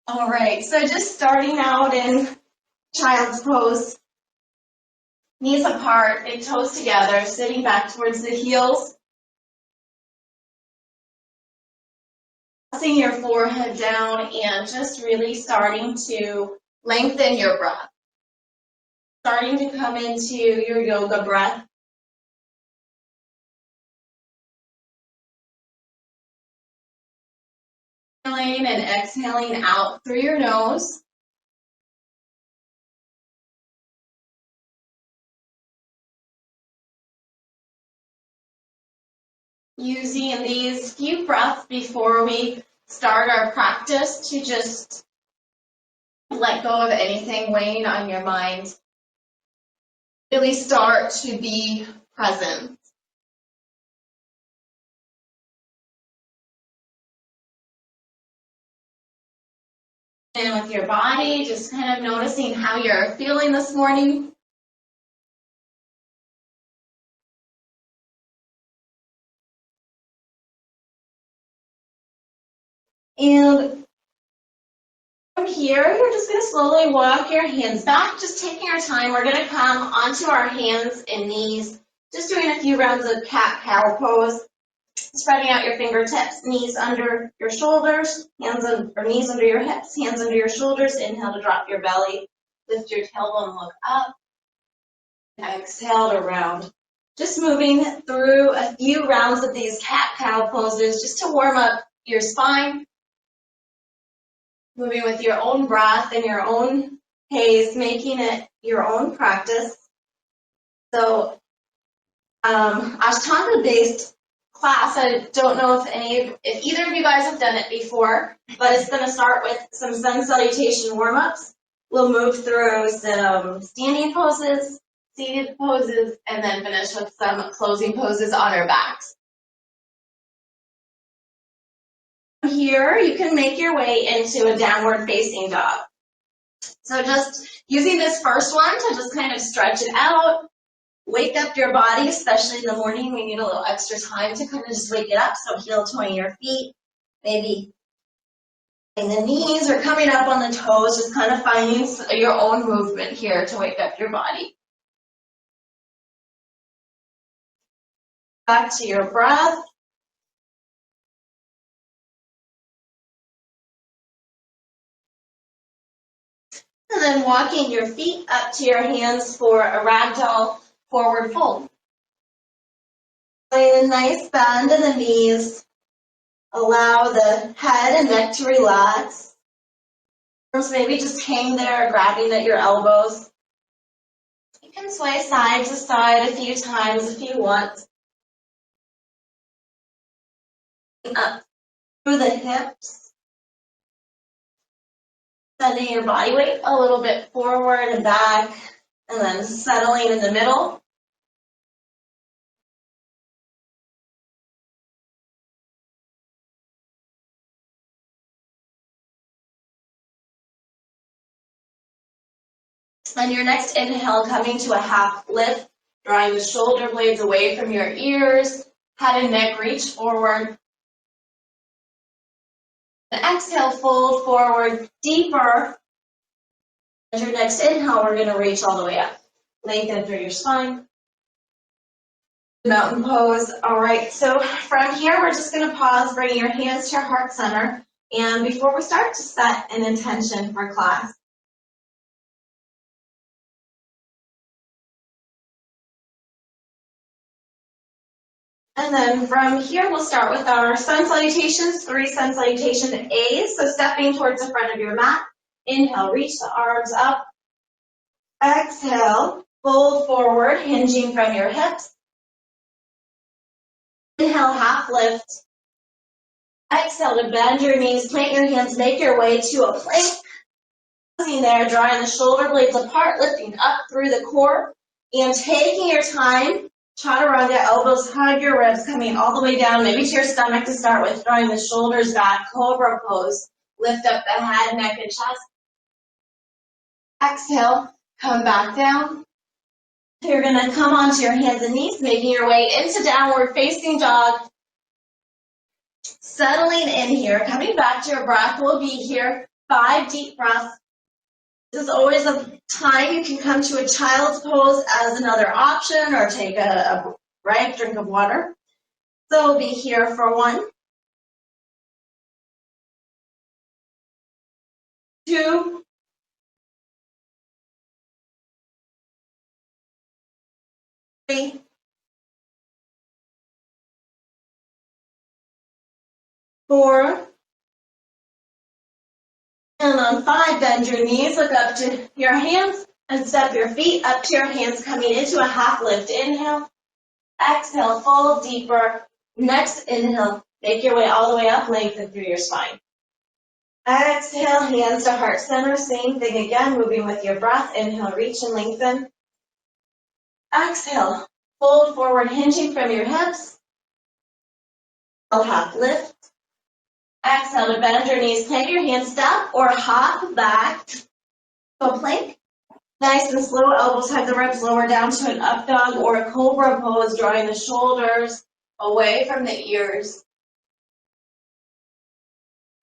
All right, so just starting out in child's pose. Knees apart, big toes together, sitting back towards the heels. Pressing your forehead down and just really starting to lengthen your breath. Starting to come into your yoga breath. Inhaling and exhaling out through your nose. Using these few breaths before we start our practice to just let go of anything weighing on your mind. Really start to be present. And with your body, just kind of noticing how you're feeling this morning. And from here, you're just going to slowly walk your hands back, just taking our time. We're going to come onto our hands and knees, just doing a few rounds of cat-cow pose. Spreading out your fingertips, knees under your shoulders, knees under your hips, hands under your shoulders. Inhale to drop your belly. Lift your tailbone, look up. Exhale to round. Just moving through a few rounds of these cat-cow poses just to warm up your spine. Moving with your own breath and your own pace, making it your own practice. So, Ashtanga-based class, I don't know if either of you guys have done it before, but it's going to start with some sun salutation warm-ups. We'll move through some standing poses, seated poses, and then finish with some closing poses on our backs. Here, you can make your way into a downward facing dog. So just using this first one to just kind of stretch it out, wake up your body, especially in the morning. We need a little extra time to kind of just wake it up. So heel toeing your feet, maybe in the knees or coming up on the toes, just kind of finding your own movement here to wake up your body. Back to your breath. And then walking your feet up to your hands for a ragdoll forward fold. Find a nice bend in the knees. Allow the head and neck to relax. Arms maybe just hang there, grabbing at your elbows. You can sway side to side a few times if you want. Up through the hips. Sending your body weight a little bit forward and back, and then settling in the middle. On your next inhale, coming to a half lift, drawing the shoulder blades away from your ears, head and neck reach forward. And exhale, fold forward deeper. And your next inhale, we're going to reach all the way up. Lengthen through your spine. Mountain pose. All right, so from here, we're just going to pause, bringing your hands to your heart center. And before we start, to set an intention for class. And then from here, we'll start with our sun salutations, 3 sun salutation A's. So stepping towards the front of your mat. Inhale, reach the arms up. Exhale, fold forward, hinging from your hips. Inhale, half lift. Exhale to bend your knees, plant your hands, make your way to a plank. Pausing there, drawing the shoulder blades apart, lifting up through the core, and taking your time. Chaturanga, elbows hug your ribs, coming all the way down, maybe to your stomach to start with, drawing the shoulders back, cobra pose. Lift up the head, neck, and chest. Exhale, come back down. You're going to come onto your hands and knees, making your way into downward facing dog. Settling in here, coming back to your breath. We'll be here 5 deep breaths. This is always a time you can come to a child's pose as another option or take a drink of water. So we'll be here for 1, 2, 3, 4, and on 5, bend your knees, look up to your hands, and step your feet up to your hands, coming into a half lift. Inhale, exhale, fold deeper. Next inhale, make your way all the way up, lengthen through your spine. Exhale, hands to heart center, same thing again, moving with your breath. Inhale, reach and lengthen. Exhale, fold forward, hinging from your hips. Half lift. Exhale to bend your knees, plant your hands, step or hop back to a plank. Nice and slow, elbows hug the ribs, lower down to an up dog or a cobra pose, drawing the shoulders away from the ears.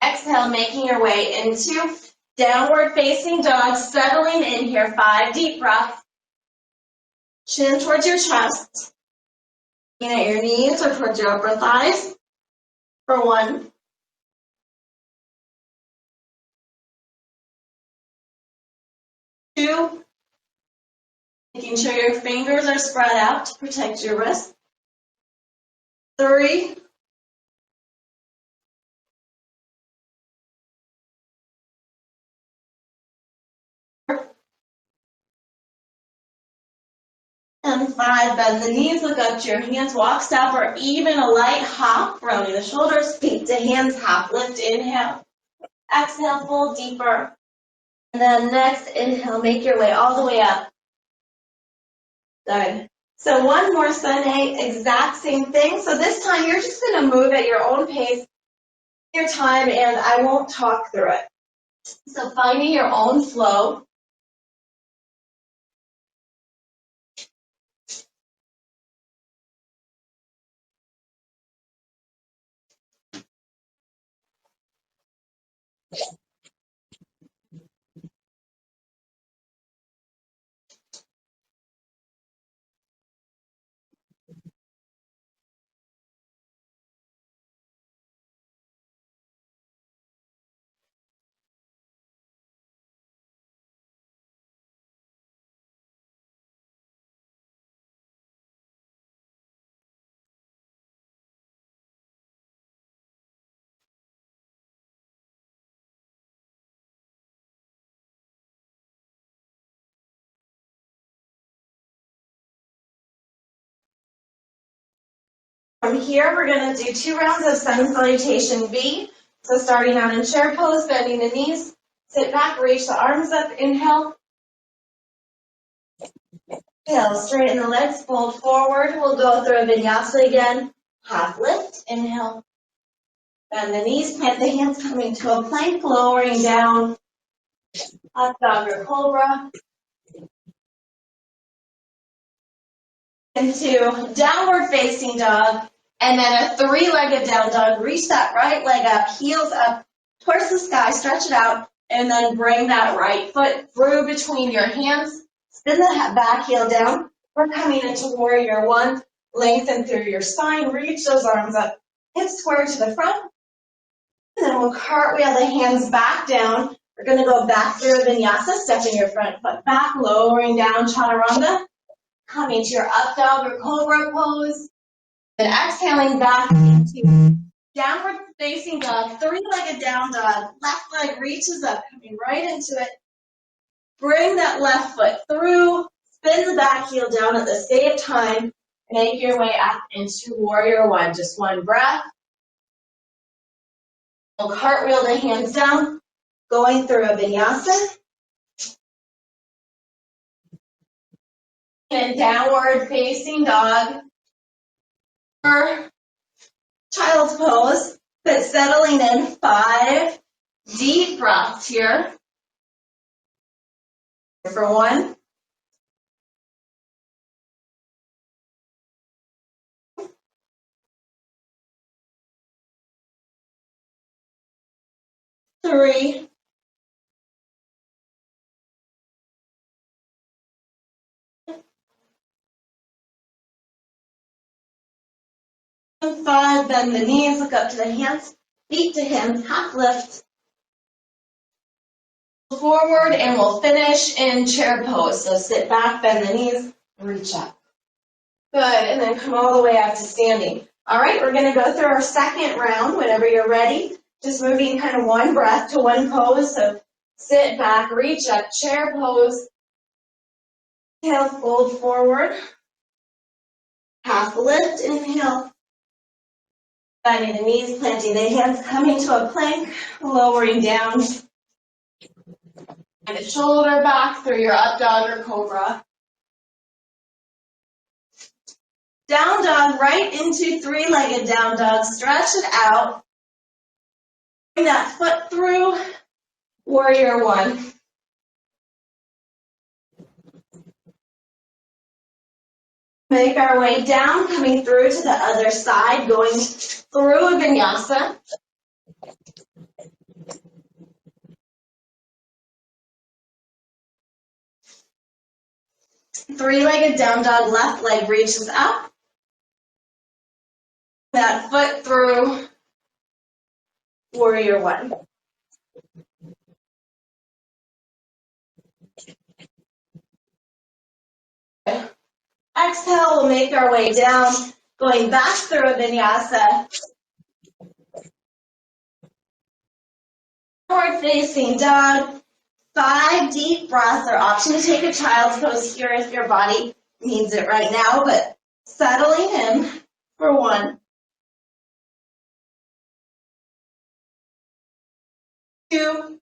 Exhale, making your way into downward facing dog, settling in here, 5 deep breaths. Chin towards your chest, looking at your knees or towards your upper thighs for 1, 2, making sure your fingers are spread out to protect your wrist. 3, and 5, bend the knees, look up to your hands, walk, step, or even a light hop, rounding the shoulders, feet to hands, half lift, inhale. Exhale, fold deeper. And then next inhale, make your way all the way up. Good. So one more Sunday, exact same thing. So this time you're just going to move at your own pace, your time, and I won't talk through it. So finding your own flow. From here, we're going to do 2 rounds of sun salutation V. So starting out in chair pose, bending the knees, sit back, reach the arms up, inhale. Exhale, straighten the legs, fold forward. We'll go through a vinyasa again. Half lift, inhale. Bend the knees, plant the hands, coming to a plank, lowering down. Up dog or cobra. Into downward facing dog, and then a 3-legged down dog. Reach that right leg up, heels up towards the sky, stretch it out, and then bring that right foot through between your hands. Spin the back heel down. We're coming into warrior 1. Lengthen through your spine, reach those arms up, hips square to the front. And then we'll cartwheel the hands back down. We're going to go back through a vinyasa, stepping your front foot back, lowering down chaturanga. Coming to your up dog or cobra pose, and exhaling back into downward facing dog, 3-legged down dog, left leg reaches up, coming right into it. Bring that left foot through, spin the back heel down at the same time, make your way up into warrior 1. Just 1 breath. We'll cartwheel the hands down, going through a vinyasa. And downward facing dog or child's pose, but settling in 5 deep breaths here. For 1, 3, 5, bend the knees, look up to the hands, feet to hands, half lift forward, and we'll finish in chair pose. So sit back, bend the knees, reach up. Good, and then come all the way up to standing. All right, we're going to go through our second round whenever you're ready. Just moving kind of one breath to one pose. So sit back, reach up, chair pose. Inhale, fold forward. Half lift, inhale. Bending the knees, planting the hands, coming to a plank, lowering down. And a shoulder back through your up dog or cobra. Down dog, right into three-legged down dog. Stretch it out. Bring that foot through. Warrior one. Make our way down, coming through to the other side, going through a vinyasa. Three-legged down dog, left leg reaches up. That foot through, warrior one. Exhale, we'll make our way down, going back through a vinyasa. Forward facing dog. 5 deep breaths, or option to take a child's pose here if your body needs it right now, but settling in for 1, 2,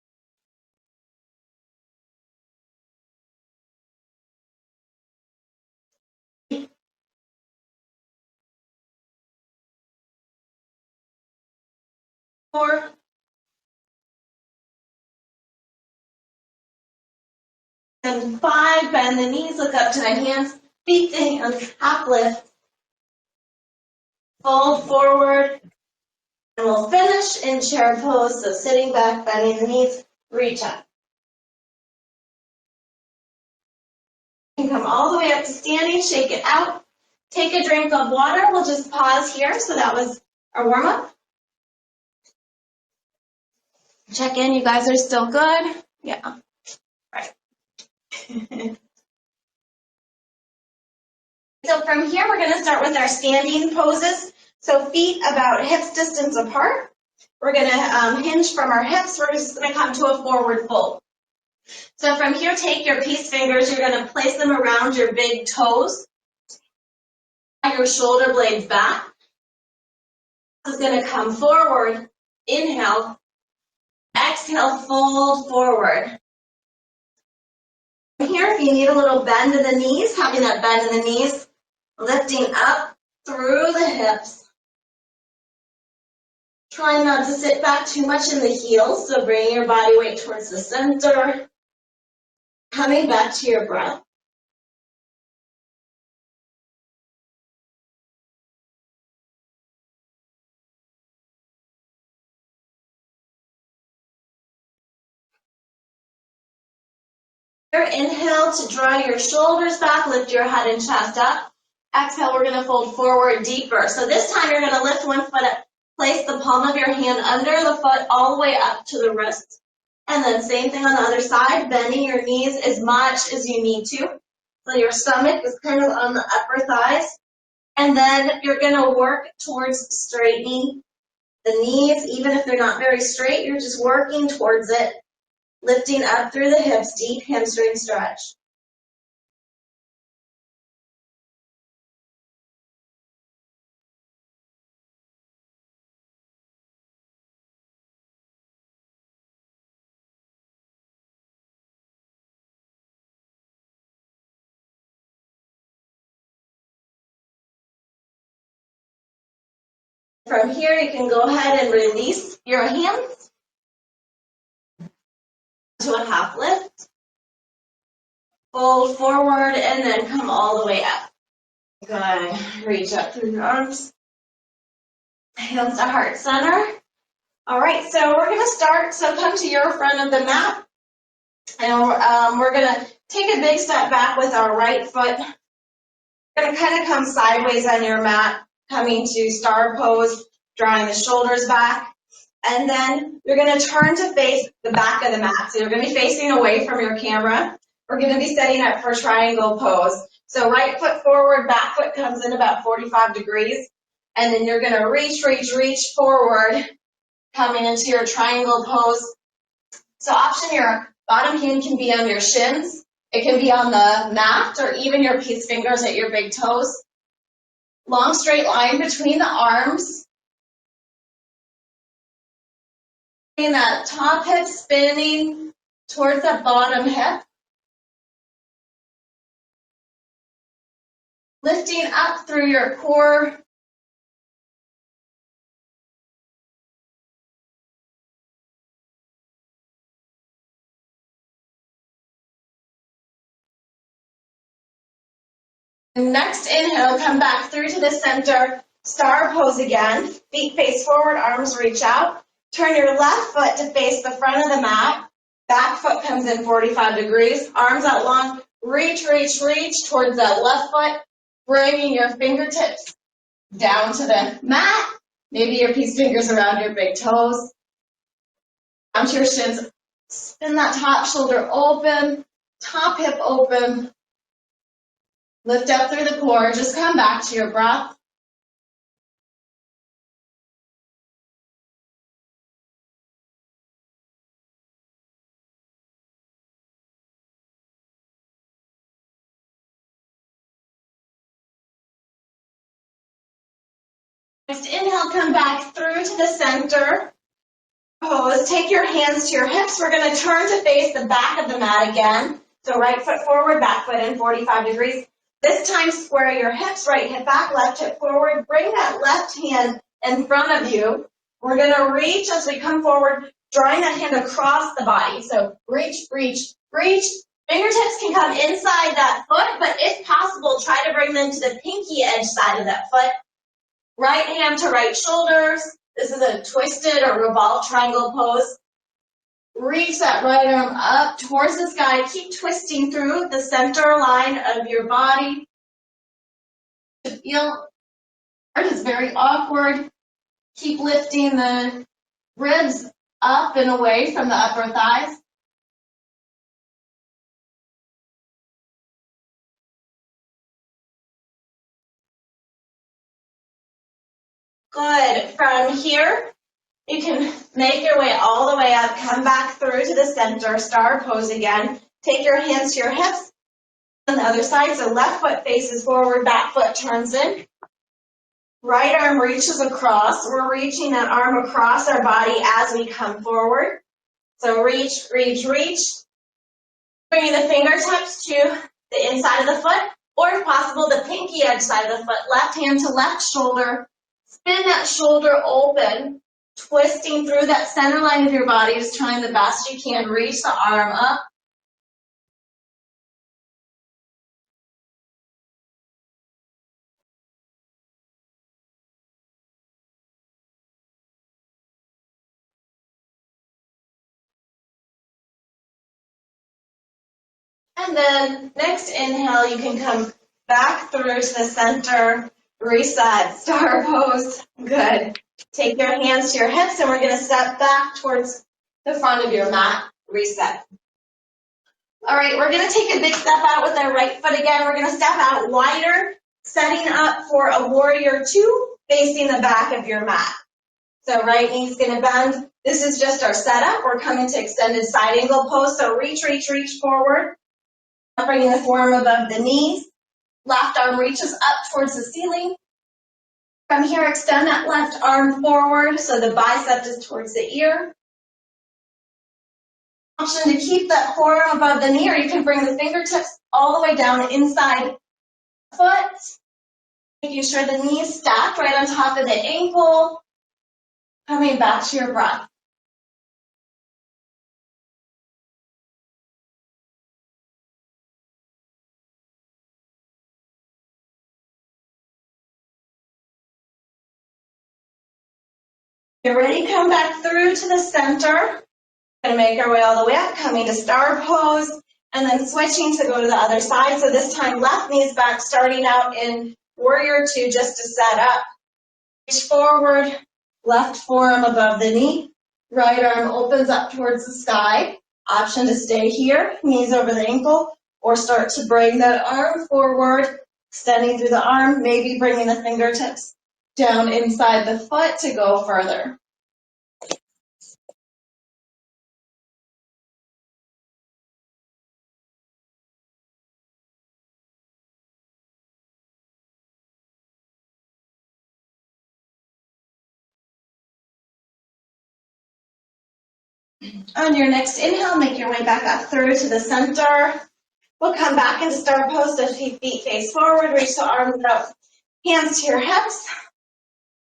4, and 5. Bend the knees, look up to the hands, feet to hands, half lift. Fold forward, and we'll finish in chair pose, so sitting back, bending the knees, reach up. You can come all the way up to standing, shake it out. Take a drink of water. We'll just pause here. So that was our warm-up. Check in. You guys are still good? Yeah. Right. So from here, we're going to start with our standing poses. So feet about hips distance apart. We're going to hinge from our hips. We're just going to come to a forward fold. So from here, take your peace fingers. You're going to place them around your big toes. Your shoulder blades back. This is going to come forward. Inhale. Exhale, fold forward. Here, if you need a little bend in the knees, having that bend in the knees, lifting up through the hips. Try not to sit back too much in the heels, so bring your body weight towards the center. Coming back to your breath. Inhale to draw your shoulders back, lift your head and chest up. Exhale, we're going to fold forward deeper. So this time you're going to lift one foot up, place the palm of your hand under the foot all the way up to the wrist. And then same thing on the other side, bending your knees as much as you need to. So your stomach is kind of on the upper thighs. And then you're going to work towards straightening the knees. Even if they're not very straight, you're just working towards it. Lifting up through the hips, deep hamstring stretch. From here, you can go ahead and release your hands to a half lift. Fold forward and then come all the way up. Good. Reach up through your arms. Hands to heart center. All right, so we're going to start. So come to your front of the mat. And we're going to take a big step back with our right foot. We're going to kind of come sideways on your mat. coming to star pose, drawing the shoulders back. And then you're going to turn to face the back of the mat. So you're going to be facing away from your camera. We're going to be setting up for triangle pose. So right foot forward, back foot comes in about 45 degrees. And then you're going to reach forward, coming into your triangle pose. So option, your bottom hand can be on your shins. It can be on the mat or even your peace fingers at your big toes. Long straight line between the arms. And that top hip spinning towards that bottom hip. Lifting up through your core. Next inhale, come back through to the center, star pose again. Feet face forward, arms reach out. Turn your left foot to face the front of the mat. Back foot comes in 45 degrees, arms out long. Reach towards that left foot, bringing your fingertips down to the mat. Maybe your peace fingers around your big toes. Down to your shins. Spin that top shoulder open, top hip open. Lift up through the core. Just come back to your breath. Next inhale, come back through to the center. Pose. Take your hands to your hips. We're going to turn to face the back of the mat again. So right foot forward, back foot in 45 degrees. This time square your hips, right hip back, left hip forward. Bring that left hand in front of you. We're going to reach as we come forward, drawing that hand across the body. So reach. Fingertips can come inside that foot, but if possible, try to bring them to the pinky edge side of that foot. Right hand to right shoulders. This is a twisted or revolved triangle pose. Reach that right arm up towards the sky. Keep twisting through the center line of your body. Feel it is very awkward. Keep lifting the ribs up and away from the upper thighs. Good. From here, you can make your way all the way up, come back through to the center, star pose again. Take your hands to your hips on the other side, so left foot faces forward, back foot turns in. Right arm reaches across. We're reaching that arm across our body as we come forward. So reach. Bringing the fingertips to the inside of the foot, or if possible, the pinky edge side of the foot. Left hand to left shoulder. Spin that shoulder open, twisting through that center line of your body, just trying the best you can. Reach the arm up. And then next inhale, you can come back through to the center, reset, star pose. Good. Take your hands to your hips, and we're going to step back towards the front of your mat, reset. All right, we're going to take a big step out with our right foot again. We're going to step out wider, setting up for a warrior two, facing the back of your mat. So right knee's going to bend. This is just our setup. We're coming to extended side angle pose, so reach forward. Bringing the forearm above the knees. Left arm reaches up towards the ceiling. From here, extend that left arm forward so the bicep is towards the ear. Option to keep that forearm above the knee, or you can bring the fingertips all the way down inside the foot. Making sure the knee is stacked right on top of the ankle. Coming back to your breath. You're ready, come back through to the center. Going to make our way all the way up, coming to star pose, and then switching to go to the other side. So this time, left knee is back, starting out in warrior two just to set up. Reach forward, left forearm above the knee, right arm opens up towards the sky. Option to stay here, knees over the ankle, or start to bring that arm forward, extending through the arm, maybe bringing the fingertips down inside the foot to go further. On your next inhale, make your way back up through to the center. We'll come back into star pose, the feet face forward, reach the arms out, hands to your hips.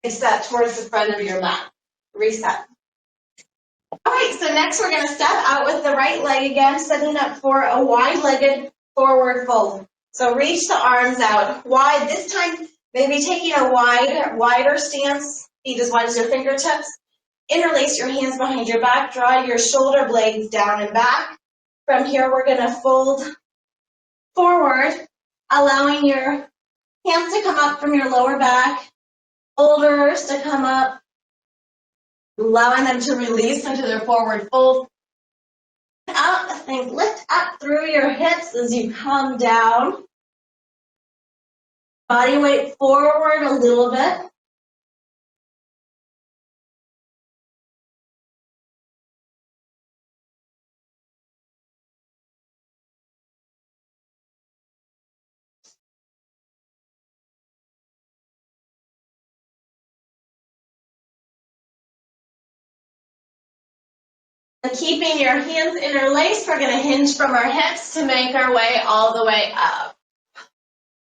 Reset towards the front of your mat. Reset. All right, so next we're going to step out with the right leg again, setting up for a wide-legged forward fold. So reach the arms out wide. This time, maybe taking a wider stance, feet as wide as your fingertips. Interlace your hands behind your back, draw your shoulder blades down and back. From here, we're going to fold forward, allowing your hands to come up from your lower back, shoulders to come up, allowing them to release into their forward fold. Up, think lift up through your hips as you come down. Body weight forward a little bit. And keeping your hands interlaced, we're going to hinge from our hips to make our way all the way up.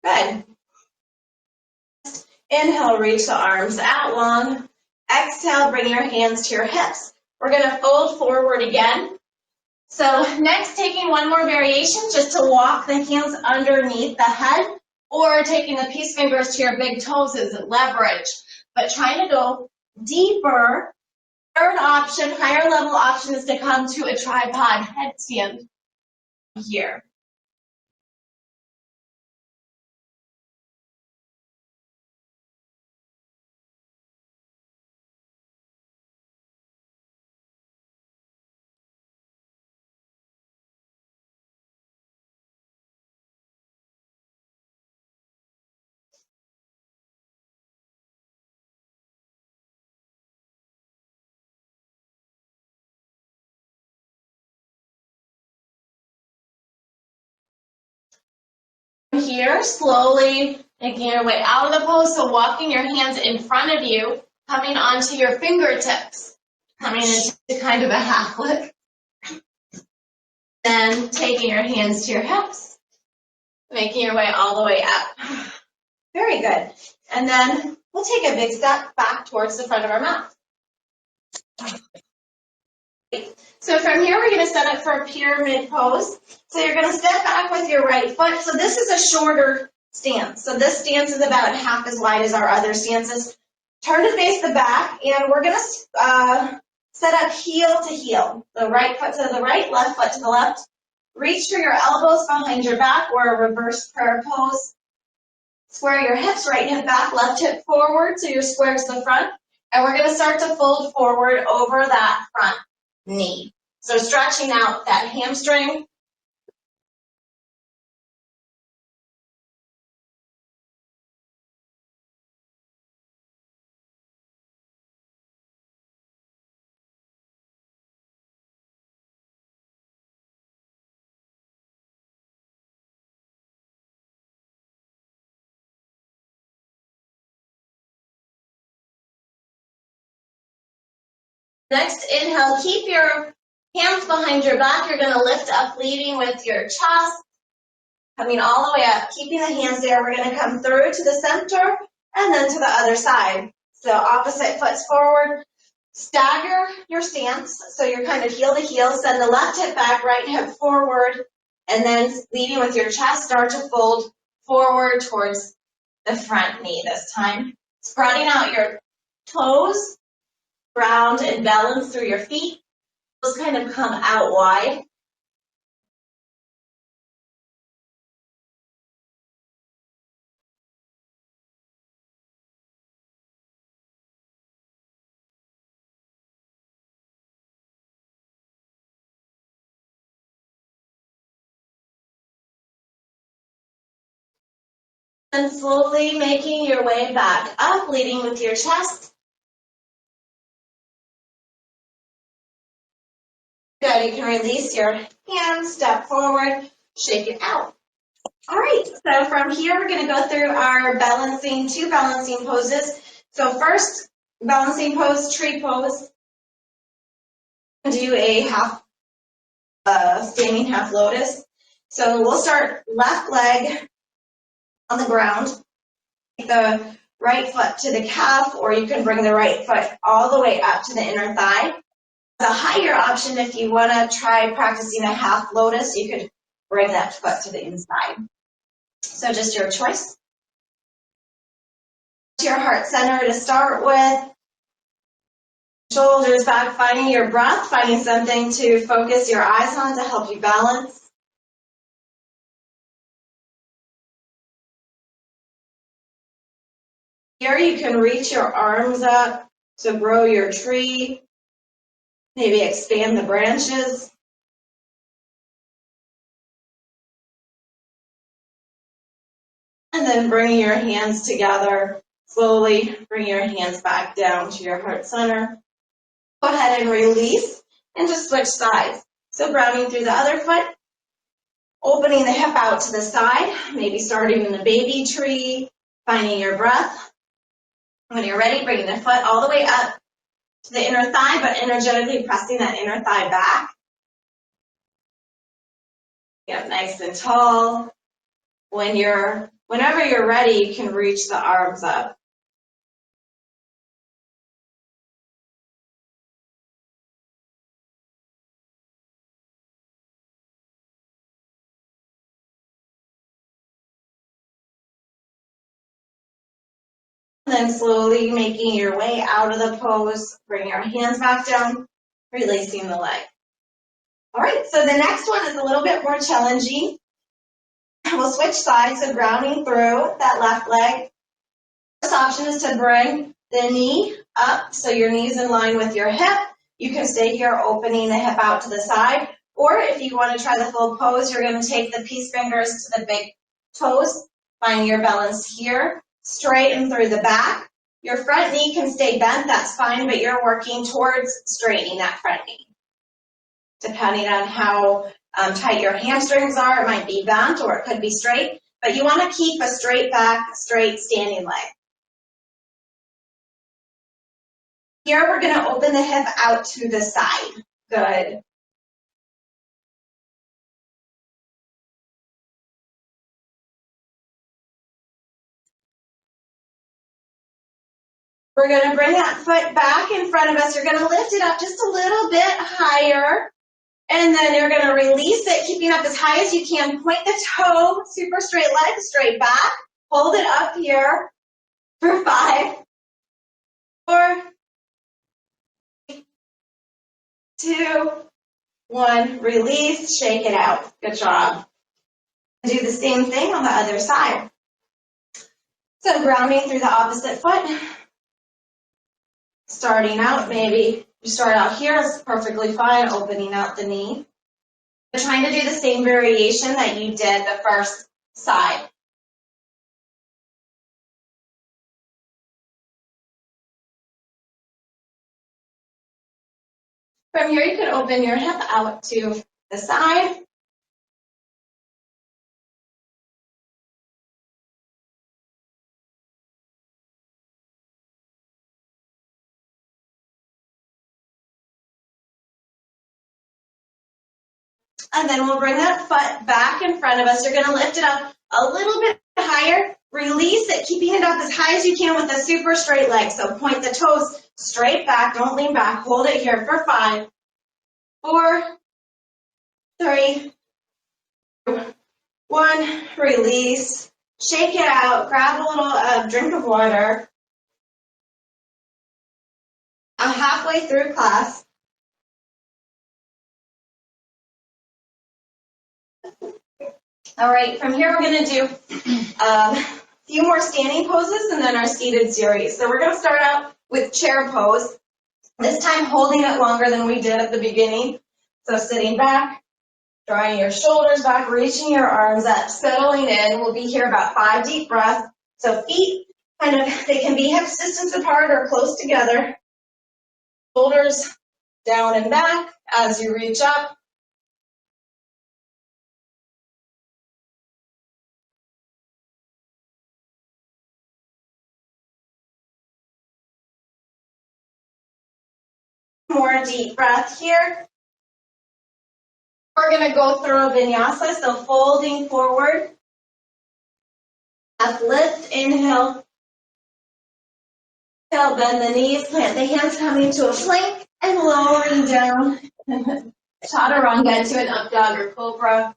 Good. Inhale, reach the arms out long. Exhale, bring your hands to your hips. We're going to fold forward again. So next, taking one more variation, just to walk the hands underneath the head, or taking the peace fingers to your big toes is leverage. But trying to go deeper. Third option, higher level option, is to come to a tripod headstand here. Here, slowly making your way out of the pose, so walking your hands in front of you, coming onto your fingertips, coming into kind of a half lift. Then taking your hands to your hips, making your way all the way up. Very good. And then we'll take a big step back towards the front of our mat. So from here, we're going to set up for a pyramid pose. So you're going to step back with your right foot. So this is a shorter stance. So this stance is about half as wide as our other stances. Turn to face the back, and we're going to set up heel to heel. The right foot to the right, left foot to the left. Reach for your elbows behind your back, or a reverse prayer pose. Square your hips, right hip back, left hip forward, so you're square to the front. And we're going to start to fold forward over that front knee. So stretching out that hamstring. Next, inhale, keep your hands behind your back. You're going to lift up, leading with your chest, coming all the way up, keeping the hands there. We're going to come through to the center and then to the other side. So opposite foot's forward. Stagger your stance, so you're kind of heel to heel. Send the left hip back, right hip forward, and then leading with your chest, start to fold forward towards the front knee this time. Spreading out your toes, ground and balance through your feet. Those kind of come out wide. And slowly making your way back up, leading with your chest. Good, you can release your hands, step forward, shake it out. All right, so from here we're going to go through our two balancing poses. So first, balancing pose, tree pose. Do a standing half lotus. So we'll start left leg on the ground. Take the right foot to the calf, or you can bring the right foot all the way up to the inner thigh. The higher option, if you want to try practicing a half lotus, you could bring that foot to the inside. So just your choice. To your heart center to start with. Shoulders back, finding your breath, finding something to focus your eyes on to help you balance. Here you can reach your arms up to grow your tree. Maybe expand the branches. And then bring your hands together. Slowly bring your hands back down to your heart center. Go ahead and release and just switch sides. So grounding through the other foot, opening the hip out to the side, maybe starting in the baby tree, finding your breath. When you're ready, bringing the foot all the way up to the inner thigh, but energetically pressing that inner thigh back. Get nice and tall. Whenever you're ready, you can reach the arms up. And then slowly making your way out of the pose, bring your hands back down, releasing the leg. All right, so the next one is a little bit more challenging. We'll switch sides, so grounding through that left leg. First option is to bring the knee up, so your knee's in line with your hip. You can stay here, opening the hip out to the side. Or if you want to try the full pose, you're going to take the peace fingers to the big toes, find your balance here. Straighten through the back. Your front knee can stay bent, that's fine, but you're working towards straightening that front knee. Depending on how tight your hamstrings are, it might be bent or it could be straight, but you want to keep a straight back, straight standing leg. Here we're going to open the hip out to the side. Good. We're going to bring that foot back in front of us. You're going to lift it up just a little bit higher. And then you're going to release it, keeping up as high as you can. Point the toe, super straight leg, straight back. Hold it up here for 5, 4, 2, 1. Release, shake it out. Good job. Do the same thing on the other side. So grounding through the opposite foot. Starting out, maybe you start out here, it's perfectly fine, opening out the knee. You're trying to do the same variation that you did the first side. From here, you can open your hip out to the side. And then we'll bring that foot back in front of us. You're going to lift it up a little bit higher. Release it, keeping it up as high as you can with a super straight leg. So point the toes straight back. Don't lean back. Hold it here for 5, 4, 3, 2, 1. Release. Shake it out. Grab a little drink of water. I'm halfway through class. All right, from here we're going to do a few more standing poses and then our seated series. So we're going to start out with chair pose, this time holding it longer than we did at the beginning. So sitting back, Drawing your shoulders back, reaching your arms up, settling in. We'll be here about 5 deep breaths. So feet, they can be hips distance apart or close together. Shoulders down and back as you reach up. More deep breath here. We're going to go through a vinyasa, so folding forward. Lift, inhale. Exhale, bend the knees, plant the hands, coming to a plank, and lowering down. Chaturanga into an up dog or cobra.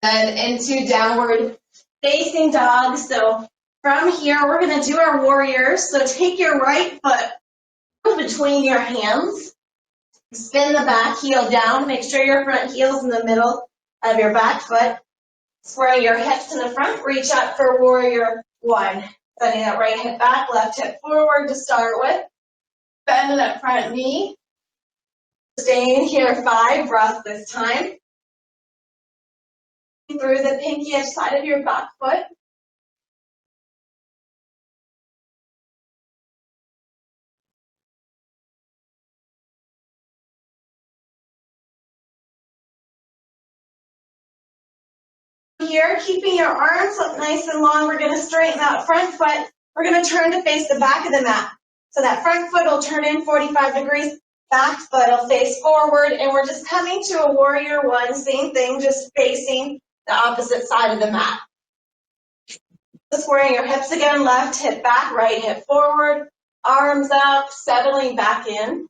And into downward facing dog. So from here, we're going to do our warriors. So take your right foot between your hands. Spin the back heel down. Make sure your front heel's in the middle of your back foot. Square your hips in the front. Reach up for warrior one. Bending that right hip back, left hip forward to start with. Bend that front knee. Staying here 5 breaths this time. Through the pinky edge side of your back foot. Here, keeping your arms up nice and long, we're going to straighten that front foot. We're going to turn to face the back of the mat. So that front foot will turn in 45 degrees, back foot will face forward, and we're just coming to a warrior one, same thing, just facing the opposite side of the mat. Squaring your hips again, left hip back, right hip forward, arms up, settling back in.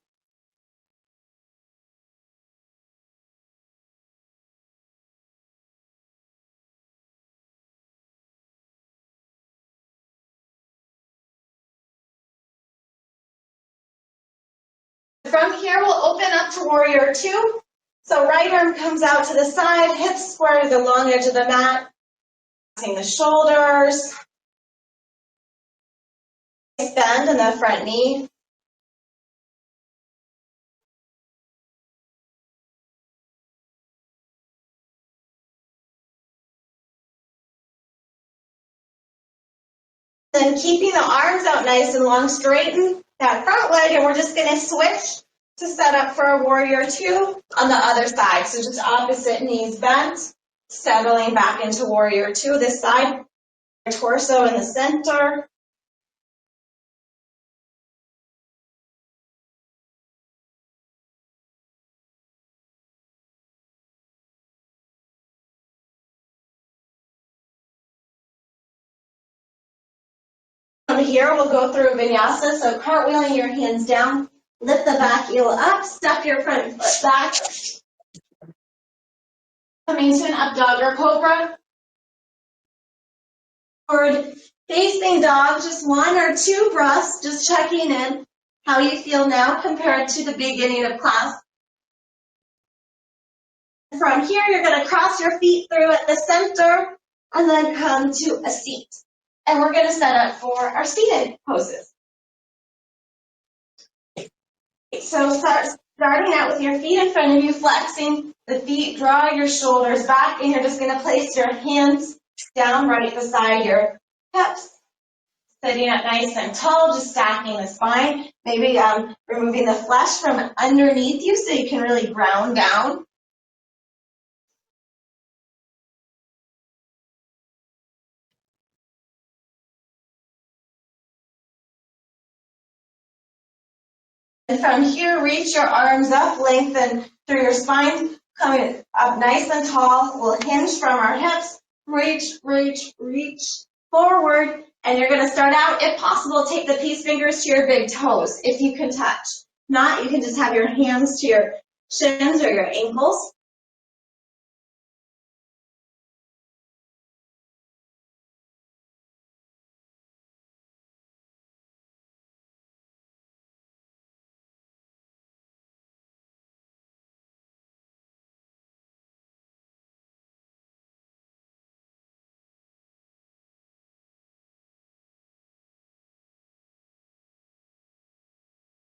From here, we'll open up to warrior two. So right arm comes out to the side, hips square to the long edge of the mat. Passing the shoulders. Bend in the front knee. Then keeping the arms out nice and long, straighten that front leg, and we're just going to switch to set up for a warrior two on the other side. So just opposite knees bent, settling back into warrior two. This side, torso in the center. From here, we'll go through Vinyasa, so cartwheeling your hands down, lift the back heel up, step your front foot back, coming to an up dog or cobra. Forward facing dog, just 1 or 2 breaths, just checking in how you feel now compared to the beginning of class. From here, you're going to cross your feet through at the center and then come to a seat. And we're going to set up for our seated poses. So starting out with your feet in front of you, flexing the feet, draw your shoulders back, and you're just going to place your hands down right beside your hips. Sitting up nice and tall, just stacking the spine. Maybe removing the flesh from underneath you so you can really ground down. And from here, reach your arms up, lengthen through your spine, coming up nice and tall. We'll hinge from our hips, reach, reach, reach forward. And you're going to start out, if possible, take the peace fingers to your big toes, if you can touch. Not, you can just have your hands to your shins or your ankles.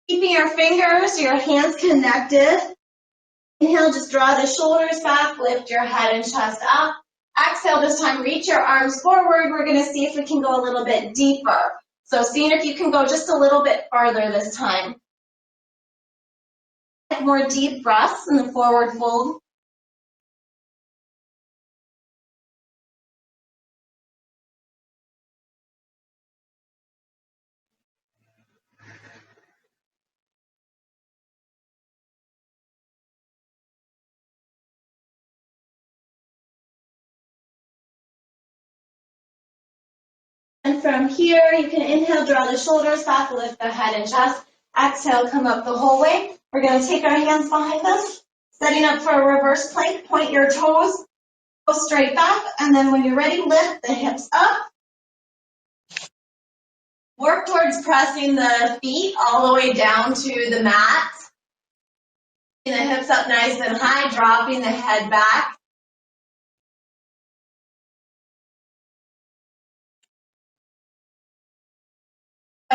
Keeping your fingers, your hands connected. Inhale, just draw the shoulders back, lift your head and chest up. Exhale, this time reach your arms forward. We're going to see if we can go a little bit deeper. So seeing if you can go just a little bit farther this time. More deep breaths in the forward fold. And from here, you can inhale, draw the shoulders back, lift the head and chest. Exhale, come up the whole way. We're going to take our hands behind us, setting up for a reverse plank. Point your toes, go straight back, and then when you're ready, lift the hips up. Work towards pressing the feet all the way down to the mat. The hips up nice and high, dropping the head back.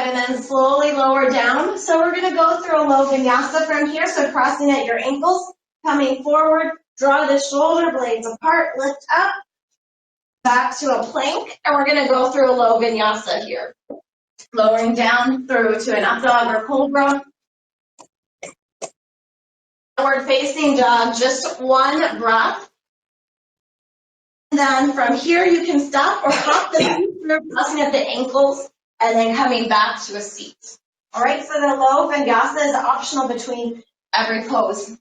And then slowly lower down. So we're going to go through a low vinyasa from here. So crossing at your ankles, coming forward, draw the shoulder blades apart, lift up, back to a plank. And we're going to go through a low vinyasa here. Lowering down through to an up dog or cobra. Downward facing dog, just one breath. And then from here you can stop or hop the feet through, crossing at the ankles, and then coming back to a seat. All right, so the low vinyasa is optional between every pose.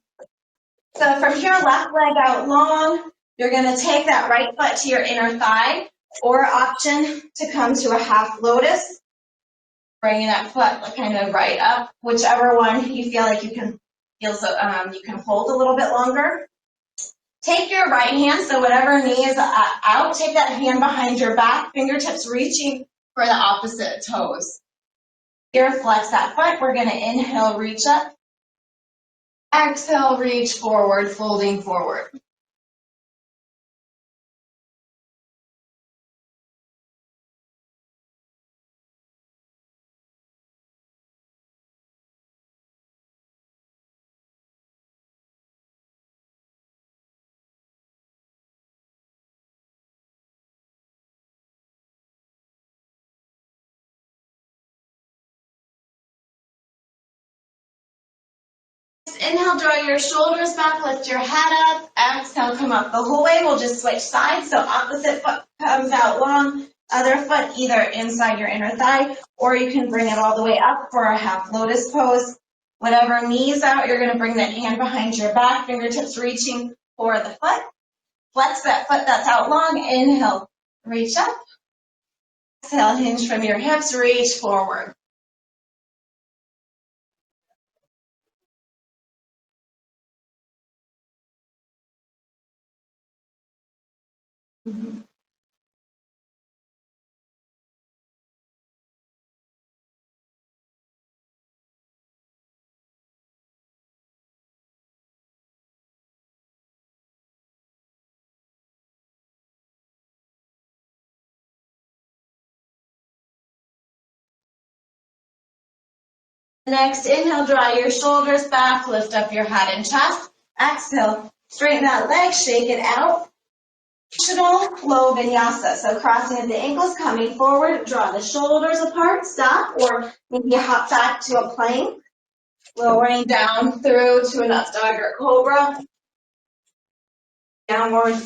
So from here, left leg out long. You're going to take that right foot to your inner thigh, or option to come to a half lotus, bringing that foot kind of right up, whichever one you feel like you can you can hold a little bit longer. Take your right hand, so whatever knee is out, take that hand behind your back, fingertips reaching for the opposite toes. Here, flex that foot. We're going to inhale, reach up. Exhale, reach forward, folding forward. Inhale, draw your shoulders back, lift your head up. Exhale, come up the whole way. We'll just switch sides. So opposite foot comes out long, other foot either inside your inner thigh, or you can bring it all the way up for a half lotus pose. Whatever knee's out, you're going to bring that hand behind your back, fingertips reaching for the foot. Flex that foot that's out long. Inhale, reach up. Exhale, hinge from your hips, reach forward. Next, inhale, draw your shoulders back, lift up your head and chest. Exhale, straighten that leg, shake it out. Traditional low vinyasa. So crossing at the ankles, coming forward, draw the shoulders apart, stop, or maybe hop back to a plank. Lowering down through to an up dog or cobra. Downward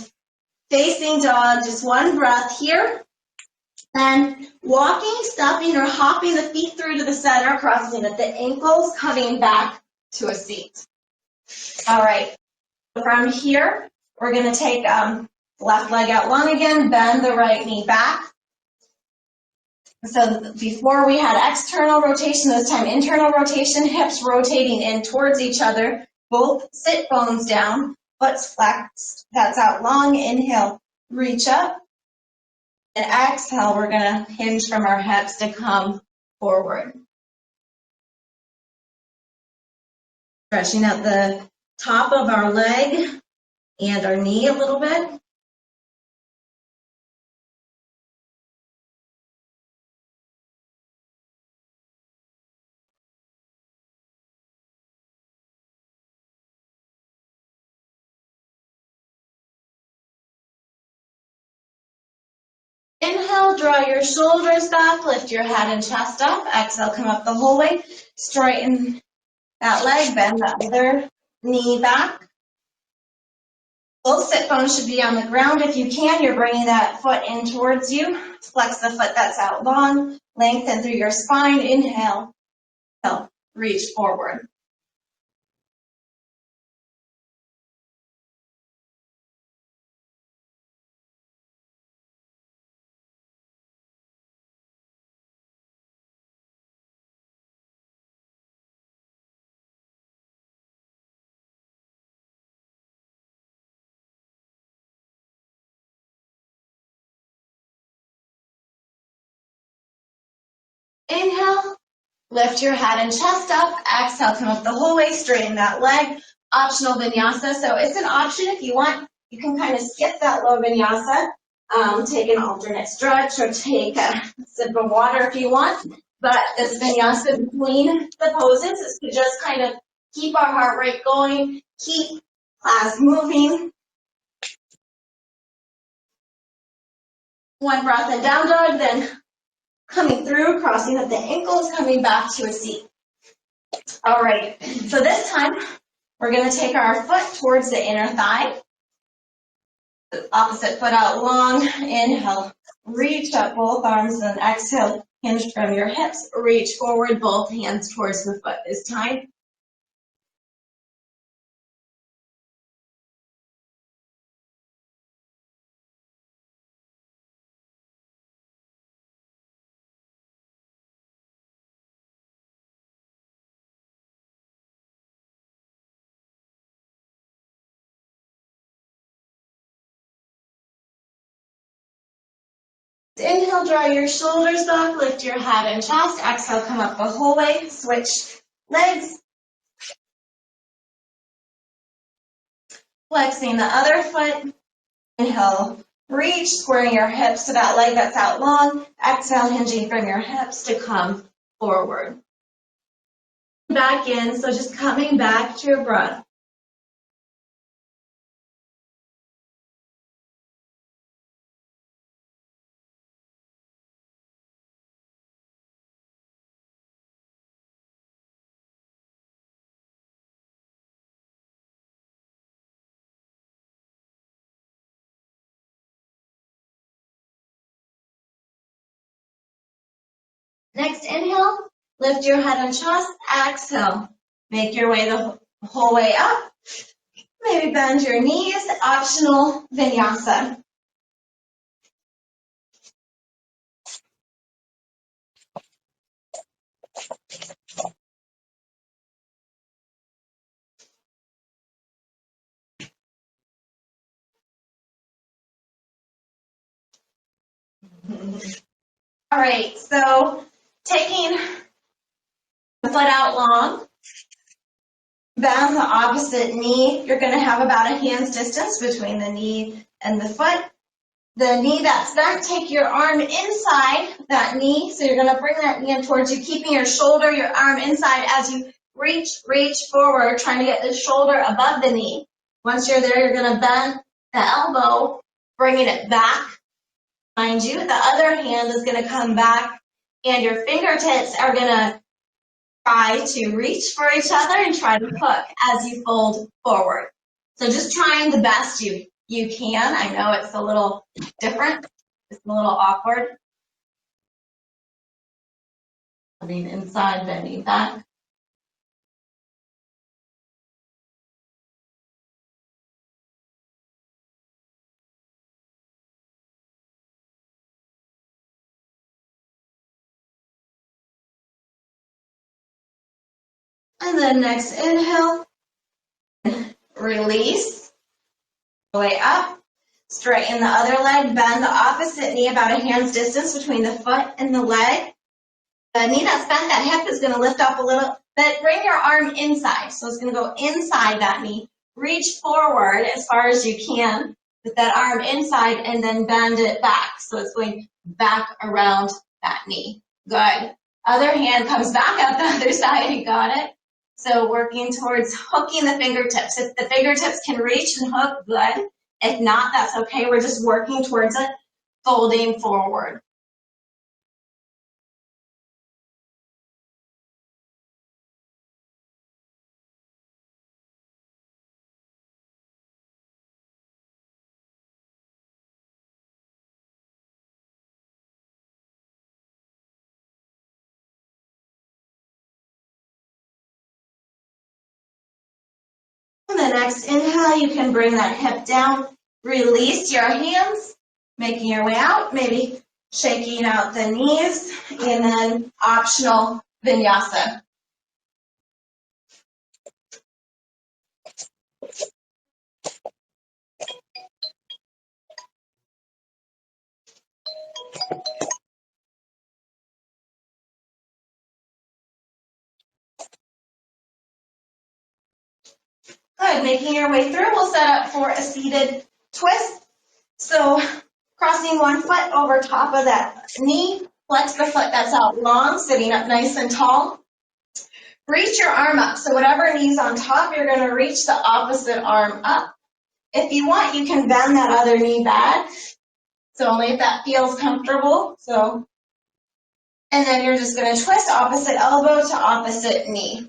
facing dog, just one breath here. Then walking, stopping, or hopping the feet through to the center, crossing at the ankles, coming back to a seat. All right, from here, we're going to take left leg out long again, bend the right knee back. So before we had external rotation, this time internal rotation, hips rotating in towards each other, both sit bones down, butts flexed, that's out long, inhale, reach up. And exhale, we're going to hinge from our hips to come forward. Stretching out the top of our leg and our knee a little bit. Inhale, draw your shoulders back, lift your head and chest up. Exhale, come up the whole way. Straighten that leg, bend the other knee back. Both sit bones should be on the ground. If you can, you're bringing that foot in towards you. Flex the foot that's out long. Lengthen through your spine. Inhale. Reach forward. Inhale. Lift your head and chest up. Exhale, come up the whole way. Straighten that leg. Optional vinyasa. So it's an option if you want. You can kind of skip that low vinyasa. Take an alternate stretch or take a sip of water if you want. But this vinyasa between the poses is to just kind of keep our heart rate going, keep class moving. One breath in down dog, then coming through, crossing up the ankles, coming back to a seat. All right, so this time we're going to take our foot towards the inner thigh. The opposite foot out long. Inhale, reach up both arms, and exhale, hinge from your hips. Reach forward, both hands towards the foot this time. Inhale, draw your shoulders back, lift your head and chest. Exhale, come up the whole way. Switch legs. Flexing the other foot. Inhale, reach, squaring your hips to that leg that's out long. Exhale, hinging from your hips to come forward. Back in, so just coming back to your breath. Next inhale, lift your head and chest. Exhale, make your way the whole way up. Maybe bend your knees. Optional vinyasa. All right, so taking the foot out long, bend the opposite knee. You're going to have about a hand's distance between the knee and the foot. The knee that's bent, take your arm inside that knee. So you're going to bring that knee in towards you, keeping your shoulder, your arm inside as you reach forward, trying to get the shoulder above the knee. Once you're there, you're going to bend the elbow, bringing it back behind you. The other hand is going to come back, and your fingertips are going to try to reach for each other and try to hook as you fold forward. So just trying the best you can. I know it's a little different. It's a little awkward. Bending inside, bending back. And then next inhale, release, way up, straighten the other leg, bend the opposite knee about a hand's distance between the foot and the leg. The knee that's bent, that hip is going to lift up a little bit. Bring your arm inside, so it's going to go inside that knee. Reach forward as far as you can with that arm inside, and then bend it back, so it's going back around that knee. Good. Other hand comes back out the other side. You got it? So working towards hooking the fingertips. If the fingertips can reach and hook, good. If not, that's okay. We're just working towards it, folding forward. next inhale, you can bring that hip down, release your hands, making your way out, maybe shaking out the knees, and then optional vinyasa. Good, making your way through, we'll set up for a seated twist. So crossing one foot over top of that knee, flex the foot that's out long, sitting up nice and tall. Reach your arm up, so whatever knee's on top, you're going to reach the opposite arm up. If you want, you can bend that other knee back, so only if that feels comfortable. And then you're just going to twist opposite elbow to opposite knee.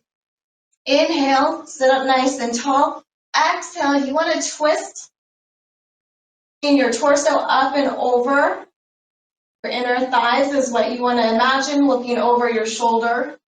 Inhale, sit up nice and tall. Exhale, you want to twist in your torso up and over. Your inner thighs is what you want to imagine, looking over your shoulder.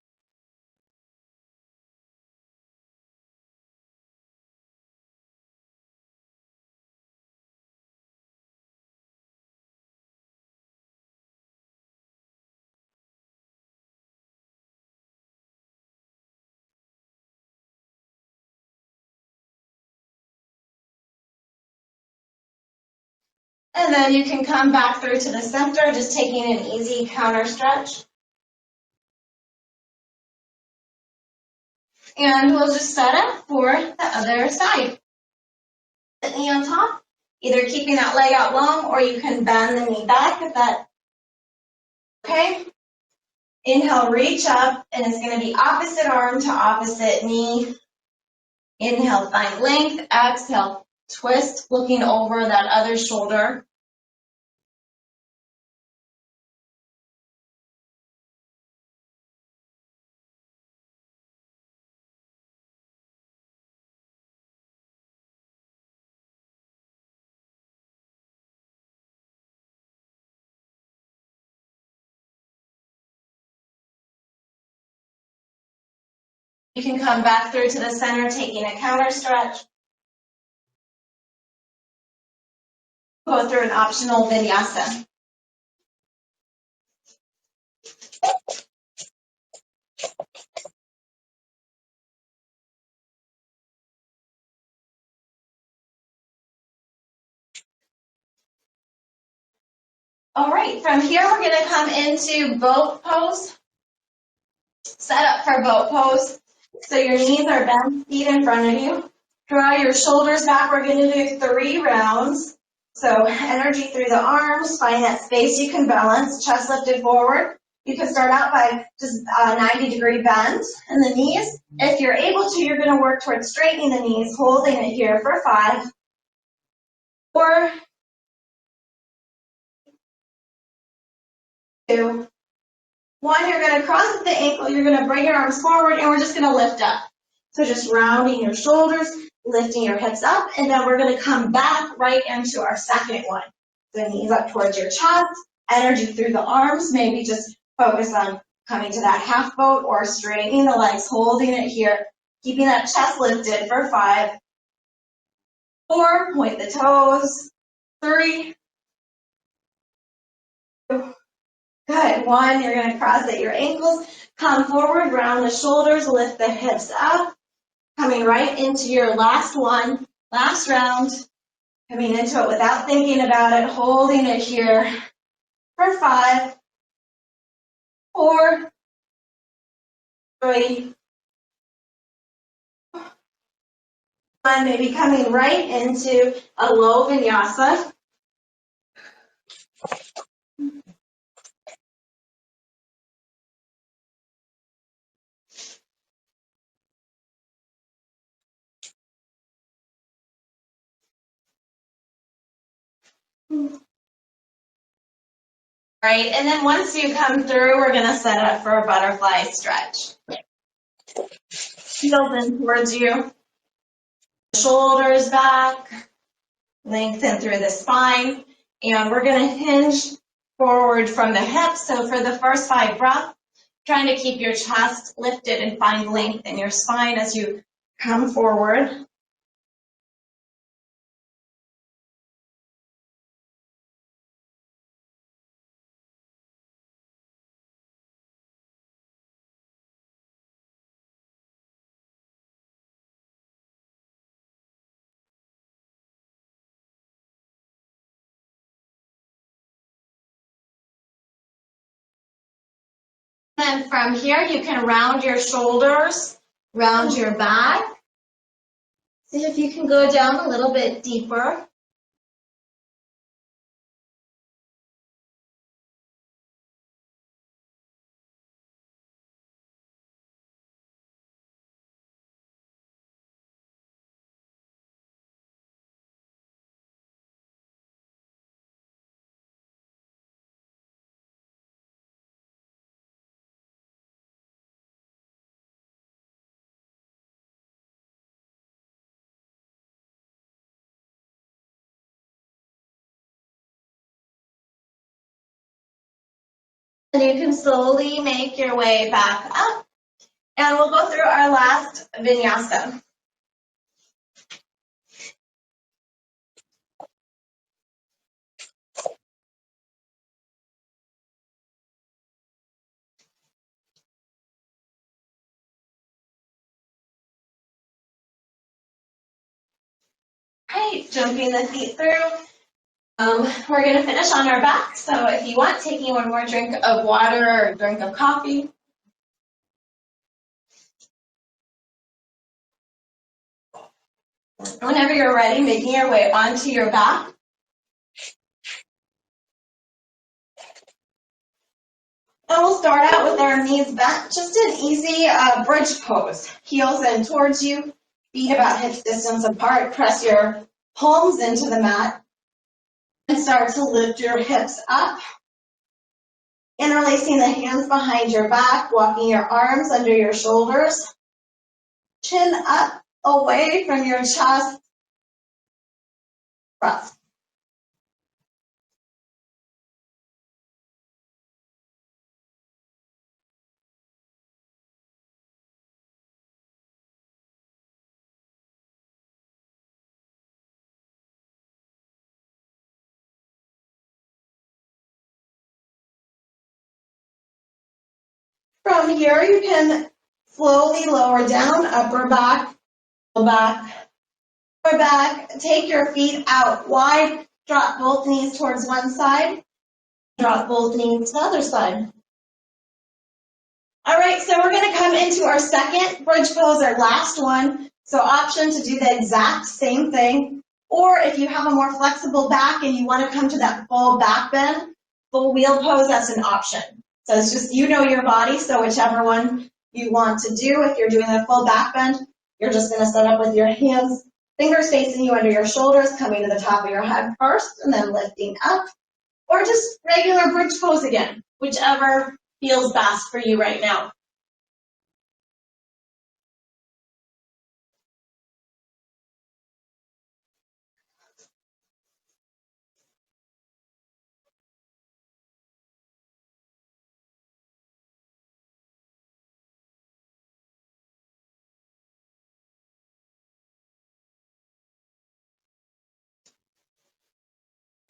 And then you can come back through to the center, just taking an easy counter stretch. And we'll just set up for the other side. The knee on top, either keeping that leg out long or you can bend the knee back if that, okay? Inhale, reach up, and it's going to be opposite arm to opposite knee. Inhale, find length. Exhale, twist, looking over that other shoulder. You can come back through to the center, taking a counter stretch. Go through an optional vinyasa. All right, from here we're going to come into boat pose. Set up for boat pose. So your knees are bent, feet in front of you. Draw your shoulders back. We're going to do 3 rounds. So energy through the arms. Find that space you can balance. Chest lifted forward. You can start out by just a 90-degree bend in the knees. If you're able to, you're going to work towards straightening the knees, holding it here for 5. 4, 2, 1, you're going to cross at the ankle, you're going to bring your arms forward, and we're just going to lift up. So just rounding your shoulders, lifting your hips up, and then we're going to come back right into our second one. The knees up towards your chest, energy through the arms, maybe just focus on coming to that half boat or straightening the legs, holding it here, keeping that chest lifted for 5. 4, point the toes. 3, 2, good. 1, you're going to cross at your ankles, come forward, round the shoulders, lift the hips up, coming right into your last one, last round, coming into it without thinking about it, holding it here for 5, 4, 3, 1, maybe coming right into a low vinyasa. Right, and then once you come through, we're going to set up for a butterfly stretch. Heels in towards you, shoulders back, lengthen through the spine, and we're going to hinge forward from the hips. So for the first 5 breaths, trying to keep your chest lifted and find length in your spine as you come forward. And from here, you can round your shoulders, round your back. See if you can go down a little bit deeper. And you can slowly make your way back up. And we'll go through our last vinyasa. All right, jumping the feet through. We're going to finish on our back. So if you want, taking one more drink of water or a drink of coffee. Whenever you're ready, making your way onto your back. And we'll start out with our knees bent, just an easy bridge pose. Heels in towards you, feet about hip distance apart. Press your palms into the mat and start to lift your hips up. Interlacing the hands behind your back, walking your arms under your shoulders. Chin up, away from your chest. Breath. From here, you can slowly lower down, upper back, lower back. Take your feet out wide. Drop both knees towards one side. Drop both knees to the other side. All right, so we're going to come into our second bridge pose, our last one. So option to do the exact same thing. Or if you have a more flexible back and you want to come to that full back bend, full wheel pose, that's an option. So it's just, you know your body, so whichever one you want to do. If you're doing a full back bend, you're just going to set up with your hands, fingers facing you under your shoulders, coming to the top of your head first, and then lifting up. Or just regular bridge pose again, whichever feels best for you right now.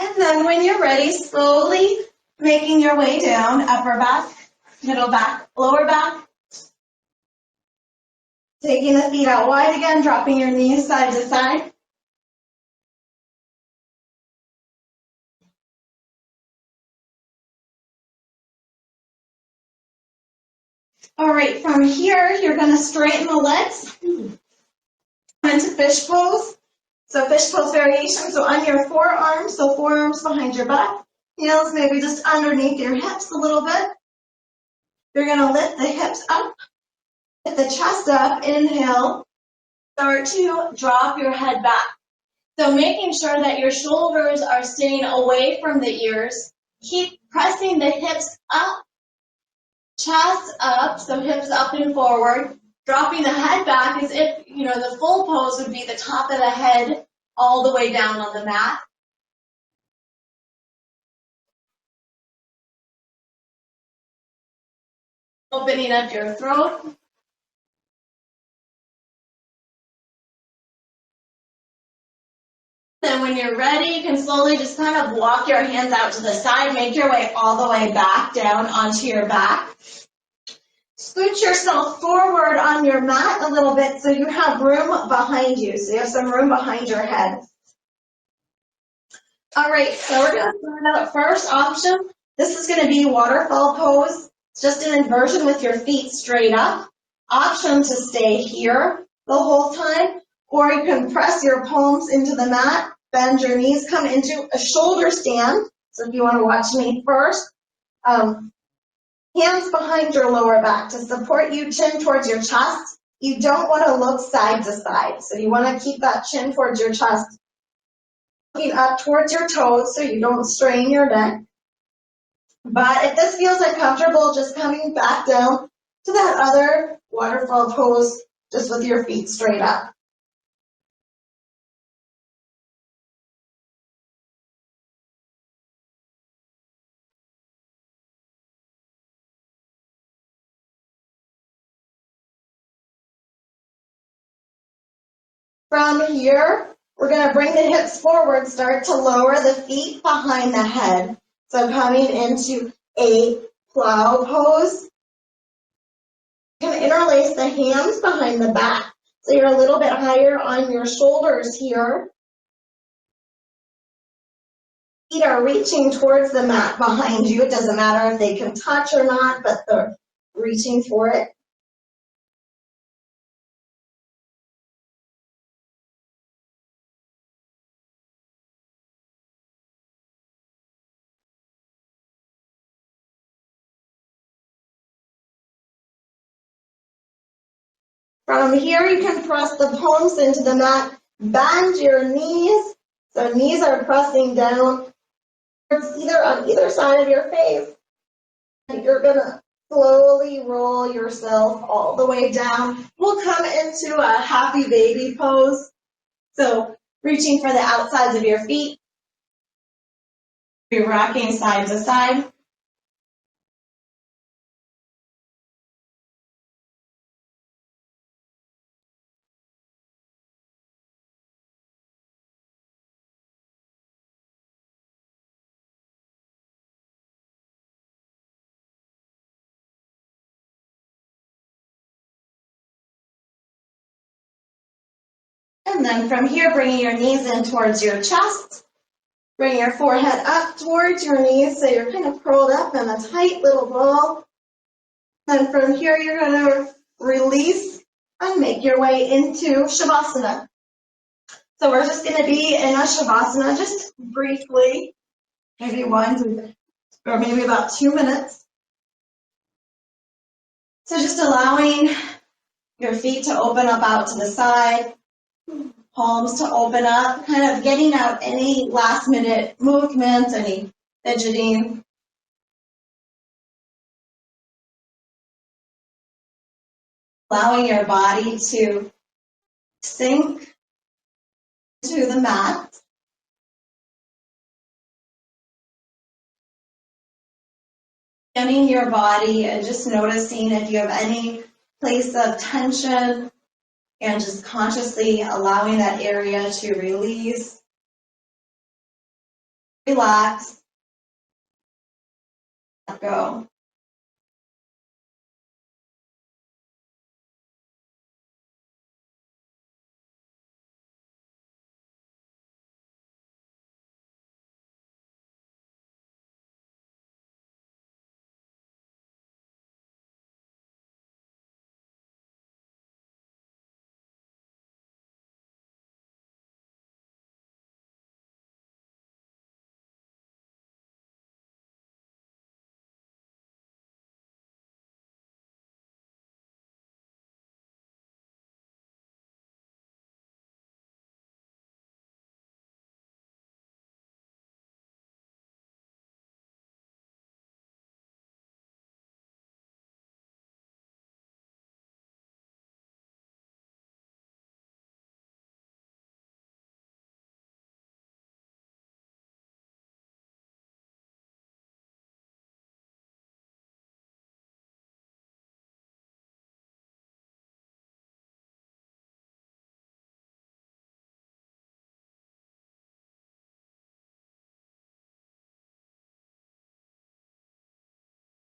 And then when you're ready, slowly making your way down, upper back, middle back, lower back. Taking the feet out wide again, dropping your knees side to side. All right, from here, you're going to straighten the legs into fish pose. So fish pose variation, so on your forearms, so forearms behind your back, heels maybe just underneath your hips a little bit. You're going to lift the hips up, lift the chest up, inhale, start to drop your head back. So making sure that your shoulders are staying away from the ears. Keep pressing the hips up, chest up, so hips up and forward. Dropping the head back as if, the full pose would be the top of the head all the way down on the mat. Opening up your throat. Then when you're ready, you can slowly just kind of walk your hands out to the side, make your way all the way back down onto your back. Scoot yourself forward on your mat a little bit so you have room behind you, so you have some room behind your head. All right, so we're going to start out first option. This is going to be waterfall pose. It's just an inversion with your feet straight up. Option to stay here the whole time, or you can press your palms into the mat, bend your knees, come into a shoulder stand. So if you want to watch me first, hands behind your lower back to support you, chin towards your chest. You don't want to look side to side, so you want to keep that chin towards your chest, looking up towards your toes so you don't strain your neck. But if this feels uncomfortable, just coming back down to that other waterfall pose, just with your feet straight up. From here, we're going to bring the hips forward, start to lower the feet behind the head. So coming into a plow pose. You can interlace the hands behind the back, so you're a little bit higher on your shoulders here. Feet are reaching towards the mat behind you. It doesn't matter if they can touch or not, but they're reaching for it. From here, you can press the palms into the mat, bend your knees, so knees are pressing down on either side of your face. And you're going to slowly roll yourself all the way down. We'll come into a happy baby pose. So reaching for the outsides of your feet. You're rocking side to side. And then from here, bringing your knees in towards your chest. Bring your forehead up towards your knees so you're kind of curled up in a tight little ball. And from here, you're going to release and make your way into Shavasana. So we're just going to be in a Shavasana just briefly, maybe 1 or maybe about 2 minutes. So just allowing your feet to open up out to the side, palms to open up, kind of getting out any last minute movement, any fidgeting. Allowing your body to sink into the mat. Scanning your body and just noticing if you have any place of tension and just consciously allowing that area to release, relax, let go.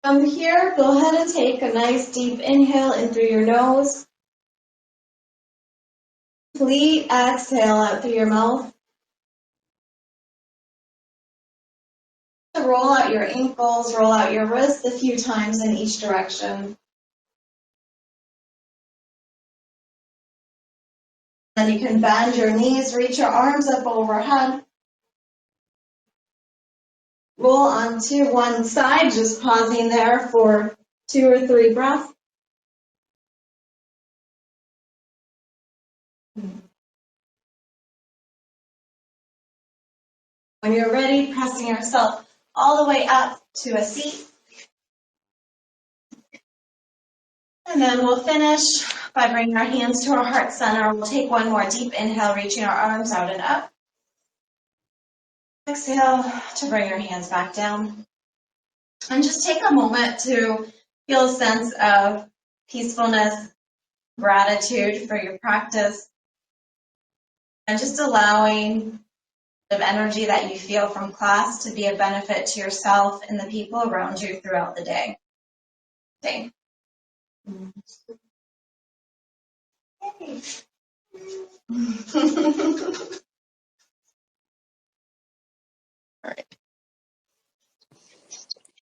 From here, go ahead and take a nice deep inhale in through your nose. Complete exhale out through your mouth. Roll out your ankles, roll out your wrists a few times in each direction. Then you can bend your knees, reach your arms up overhead. Roll onto one side, just pausing there for 2 or 3 breaths. When you're ready, pressing yourself all the way up to a seat. And then we'll finish by bringing our hands to our heart center. We'll take one more deep inhale, reaching our arms out and up. Exhale to bring your hands back down. And just take a moment to feel a sense of peacefulness, gratitude for your practice, and just allowing the energy that you feel from class to be a benefit to yourself and the people around you throughout the day.